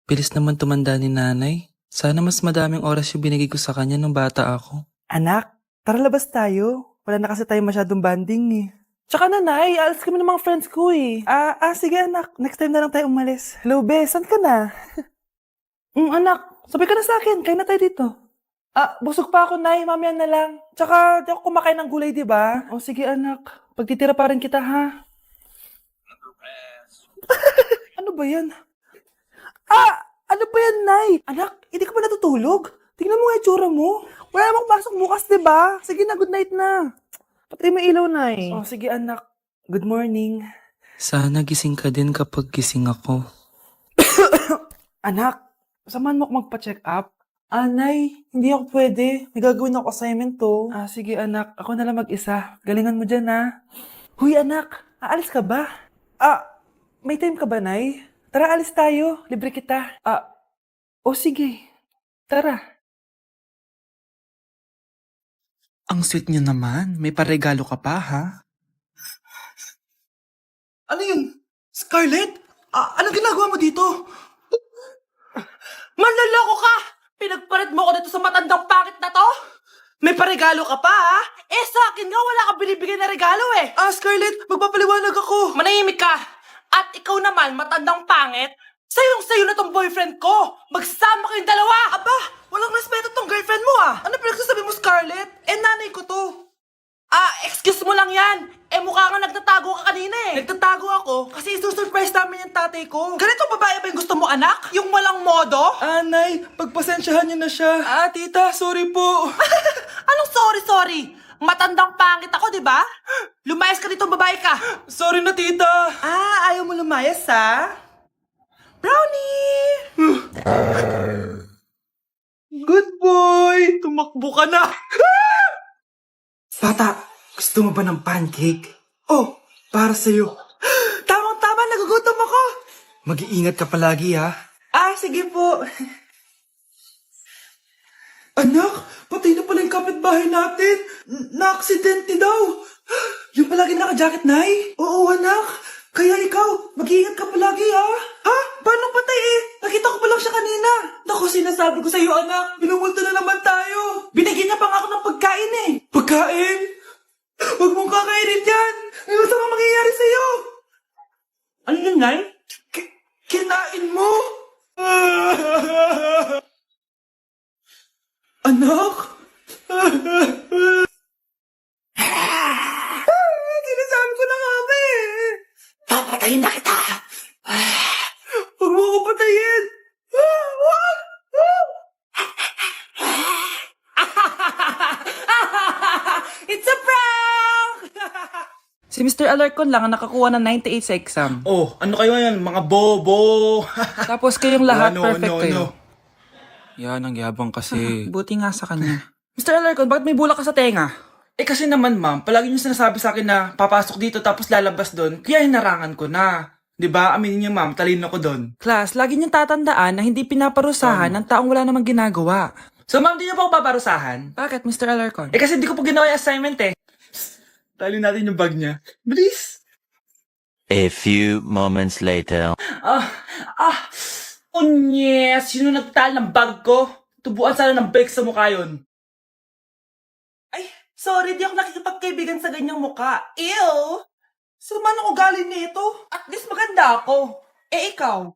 Bilis naman tumanda ni nanay. Sana mas madaming oras yung binigay ko sa kanya nung bata ako. Anak, tara labas tayo. Wala na kasi tayo masyadong banding eh. Tsaka nanay, alas kami ng mga friends ko eh. Sige anak, next time na lang tayo umalis. Hello, Bes, saan ka na? Anak, sabay ka na sa akin, kain na tayo dito. Busog pa ako, Nay, mamaya na lang. Tsaka, di ako kumakain ng gulay, di ba? O sige anak, pagtitira pa rin kita ha. Ano ba yan? Ano ba yan, Nay? Anak, hindi ka ba natutulog? Tingnan mo nga itsura mo. Wala namang pasok bukas, di ba? Sige na, good night na. Patay mo ilaw, Nay. Oh, sige anak. Good morning. Sana gising ka din kapag gising ako. Anak, samahan mo ako magpa-check up. Nay, hindi ako pwede. May gagawin ako assignment to. Sige anak, ako na lang mag-isa. Galingan mo dyan ha. Huy anak, aalis ka ba? May time ka ba, Nay? Tara, alis tayo. Libre kita. Sige. Tara. Ang sweet niyo naman. May paregalo ka pa, ha? Ano yun? Scarlett? Anong ginagawa mo dito? Manloloko ka! Pinagpalit mo ko dito sa matandang pangit na to? May paregalo ka pa, ha? Sa akin nga, wala ka binibigay na regalo, eh. Scarlett, magpapaliwanag ako. Manahimik ka. At ikaw naman, matandang pangit, sayong-sayo na tong boyfriend ko. Magsama kayong dalawa. Aba, walang respeto tong girlfriend mo, ah. Ano pinagsasabi mo, Scarlett? Nanay ko to. Excuse mo lang yan. Mukha nga nagtatago ka kanina eh. Nagtatago ako kasi isusurprise namin yung tatay ko. Ganito babae ba yung gusto mo, anak? Yung walang modo? Nay, pagpasensyahan niyo na siya. Tita, sorry po. Anong sorry? Matandang pangit ako, di ba? Lumayas ka dito, babae ka. Sorry na, tita. Ayaw mo lumayas, ha? Brownie! Good boy! Tumakbo ka na! Bata, gusto mo ba ng pancake? Para sa'yo. Tamang-tama, nagugutom ako. Mag-iingat ka palagi, ha? Sige po. Anak, patay na pala yung kapitbahay natin. Na-aksidente daw. Yung palagi naka-jacket, Nay? Oo, anak. Kaya ikaw, mag-iingat ka palagi, ha? Paano patay eh? Nakita ko pa lang siya kanina. Naku, sinasabi ko sa'yo, anak. Binumulta na naman tayo. Binigyan niya pa nga ako ng pagkain eh. Pagkain? Huwag mong kakainin yan. May masamang mangyayari sa'yo. Ano yun, Nay? Kinain mo? Anak? Sinasabi ko na nga ba eh. Papatayin na kita. Huwag mo ako patayin. Wag! It's a prank! Si Mr. Alarcon lang ang nakakuha ng 98 sa exam. Ano kayo yan? Mga bobo! Tapos kayong lahat perfect kayo. Yan, ang yabang kasi. Buti nga sa kanya. Mr. Alarcon, bakit may bulak ka sa tenga? Kasi naman ma'am, palagi niyo sinasabi sa akin na papasok dito tapos lalabas doon, kaya hinarangan ko na. 'Di ba? Aminin niyo ma'am, talino ko doon. Class, lagi niyong tatandaan na hindi pinaparusahan ng taong wala namang ginagawa. So ma'am, di niyo pa ako paparusahan? Bakit, Mr. Alarcon? Kasi hindi ko pa ginawa yung assignment eh. Tali natin yung bag niya. Bilis! A few moments later. Sino nagtal ng bag ko? Tubuan sana ng bag sa mukha yun. Sorry, di ako nakikipagkaibigan sa ganyang muka. Ew! Sama ng ugali nito. At least maganda ako. Ikaw?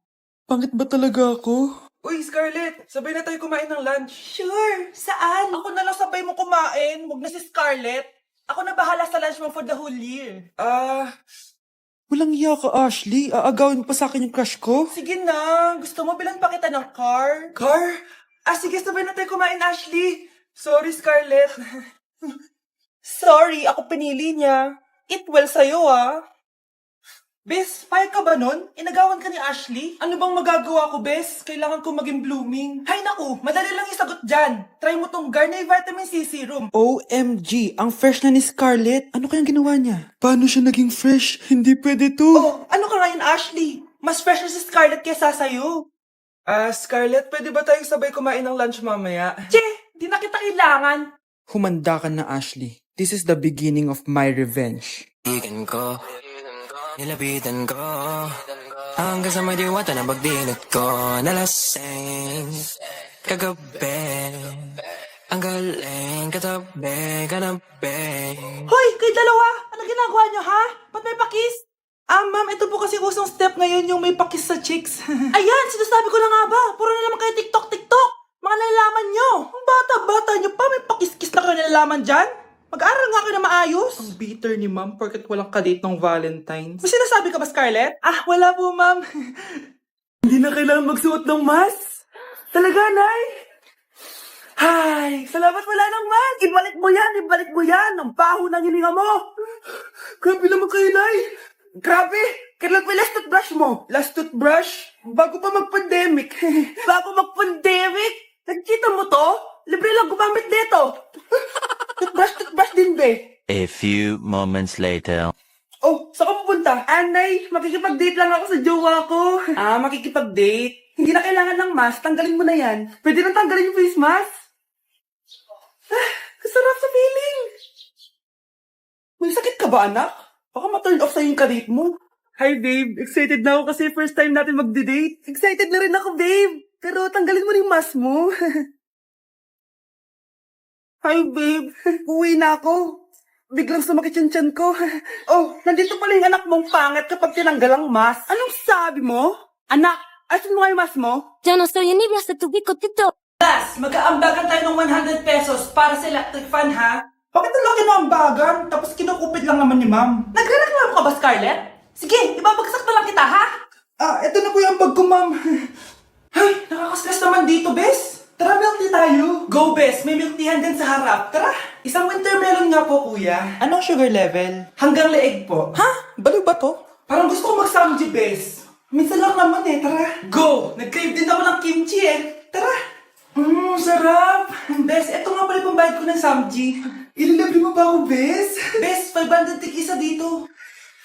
Pangit ba talaga ako? Uy, Scarlett, sabay na tayo kumain ng lunch. Sure, saan? Ako na lang sabay mo kumain, wag na si Scarlett. Ako na bahala sa lunch mo for the whole year. Walang iya ka, Ashley. Aagawin mo pa sa akin yung crush ko? Sige na, gusto mo bilan pa kita ng car? Car? Sige, sabay na tayo kumain, Ashley. Sorry, Scarlett. Sorry, ako pinili niya. Eat well sa'yo, Bes, payag ka ba nun? Inagawan ka ni Ashley? Ano bang magagawa ko, Bes? Kailangan ko maging blooming. Hay naku, madali lang isagot dyan. Try mo tong Garnier Vitamin C Serum. OMG, ang fresh na ni Scarlett. Ano kayang ginawa niya? Paano siya naging fresh? Hindi pwede to. Ano ka ngayon, Ashley? Mas fresh na si Scarlett kesa sa'yo. Scarlett, pwede ba tayong sabay kumain ng lunch mamaya? Di na kita kailangan. Humanda ka na, Ashley. This is the beginning of my revenge. Nilapitan ko Hanggang sa may diwata na pagdinot ko nalasing kagabi. Ang galing katabi. Hoy, kayo dalawa! Ano ginagawa nyo, ha? Ba't may pakis? Ma'am, ito po kasi usong step ngayon yung may pakis sa chicks. Ayan, sinasabi ko na nga ba? Puro na naman kayo TikTok. Mga nalalaman nyo. Ang bata-bata nyo pa, may pakis-kis na kayo nalalaman dyan? Mag-aral nga kayo na maayos. Ang bitter ni ma'am, porket walang kadate ng Valentine's. May sinasabi ka ba, Scarlett? Wala po, ma'am. Hindi na kailangan magsuot ng mask. Talaga, Nay? Ay, salamat wala ng mask. Ibalik mo yan. Ang baho ng hininga mo. Grabe naman kayo, Nay. Grabe. Kailan pa last toothbrush mo? Last toothbrush? Bago pa mag-pandemic. Bago mag-pandemic? Nagkita mo to? Libre lang gumamit dito. Toothbrush din, be. A few moments later. Oh, saan ka pupunta? Anay, makikipag-date lang ako sa jowa ko. Makikipag-date? Hindi na kailangan ng mask, tanggalin mo na yan. Pwede nang tanggalin yung face mask? Kasarap sa feeling. May sakit ka ba, anak? Baka ma-turn off sa'yo yung kadate mo. Hi, babe. Excited na ako kasi first time natin magde-date. Excited na rin ako, babe. Pero tanggalin mo na yung mask mo. Hi, babe. Uwi na ako. Biglang sumakit yung tiyan ko. Oh, nandito pala yung anak mong pangit kapag tinanggal ang mask. Anong sabi mo? Anak, asin mo nga yung mask mo? Yo no soy envidia de tu bicotito. Last, mag-aambagan tayo ng 100 pesos para sa electric fan, ha? Bakit ang laki mo ambagan? Tapos kinukupit lang naman ni ma'am. Nagre-reklamo ka ba, Scarlett? Sige, ibabagsak na lang kita, ha? Eto na po yung ambag ko, ma'am. Ay, nakakaskas naman dito, bes. Tara, milk tea tayo. Go, bes. May milk teahan din sa harap. Tara. Isang winter melon nga po, kuya. Anong sugar level? Hanggang leeg po. Ha? Baliw ba to? Parang gusto ko mag-samji, bes. Minsan lang naman eh. Tara. Go! Nag-crave din ako ng kimchi eh. Tara. Sarap. Bes, eto nga pala yung pambayad ko ng samji. Ililibre mo ba ako, bes? Bes, 500 tig isa dito.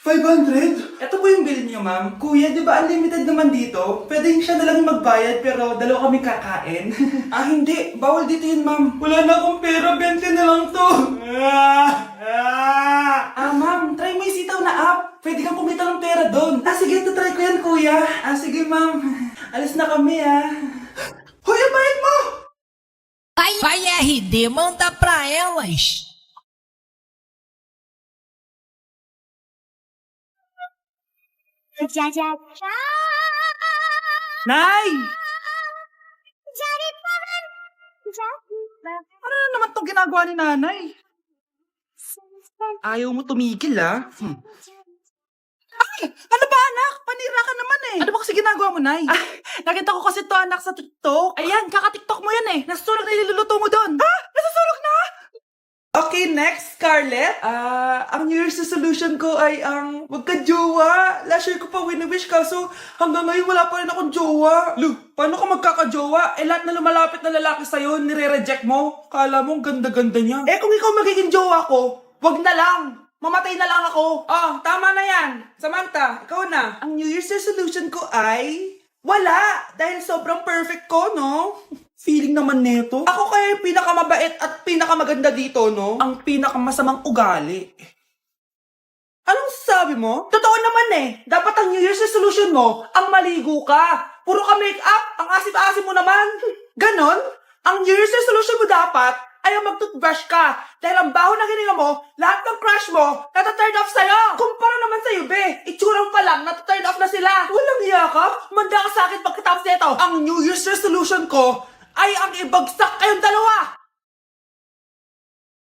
500? Ito po yung bill niyo, ma'am. Kuya, di ba unlimited naman dito? Pwede siya na lang magbayad pero dalawa kami kakain. Hindi. Bawal dito yun, ma'am. Wala na akong pera. 20 na lang to. Ma'am. Try mo yung sitaw na app. Pwede kang kumita ng pera doon. Sige. Try ko yan, kuya. Sige, ma'am. Alis na kami, Hoy, ang bayad mo! Vai RD, manda pra elas. Nay! Ano na naman itong ginagawa ni nanay? Ayaw mo tumigil, Ano ba, anak? Panira ka naman eh. Ano ba kasi ginagawa mo, Nay? Nakita ko kasi to, anak, sa TikTok. Ayan, kaka-TikTok mo yan eh. Nasusulog na iluluto mo doon. Nasusulog na? Okay, next, Scarlett. Ang New Year's resolution ko ay ang wag ka jowa. Last year ko pa wini-wish kaso hanggang ngayon wala pa rin akong jowa. Lu, paano ka magkakajowa? Lahat na lumalapit na lalaki sa'yo, nire-reject mo. Kala mo, ang ganda-ganda niya. Kung ikaw magiging jowa ko, wag na lang. Mamatay na lang ako. Tama na yan. Samantha, ikaw na. Ang New Year's resolution ko ay wala. Dahil sobrang perfect ko, no? Feeling naman neto. Ako kaya yung pinakamabait at pinakamaganda dito, no? Ang pinakamasamang ugali. Anong sabi mo? Totoo naman eh. Dapat ang New Year's resolution mo, ang maligo ka. Puro ka make-up, ang asim-asim mo naman. Ganon? Ang New Year's resolution mo dapat ay ang mag-toothbrush ka. Dahil ang baho na hininga mo, lahat ng crush mo, nata-turn off sa'yo. Kumpara naman sa'yo, be. Itsurang pa lang, nata-turn off na sila. Walang iya ka? Manda ka sa akin pagkatapos nito. Ang New Year's resolution ko ay ang ibagsak kayong dalawa.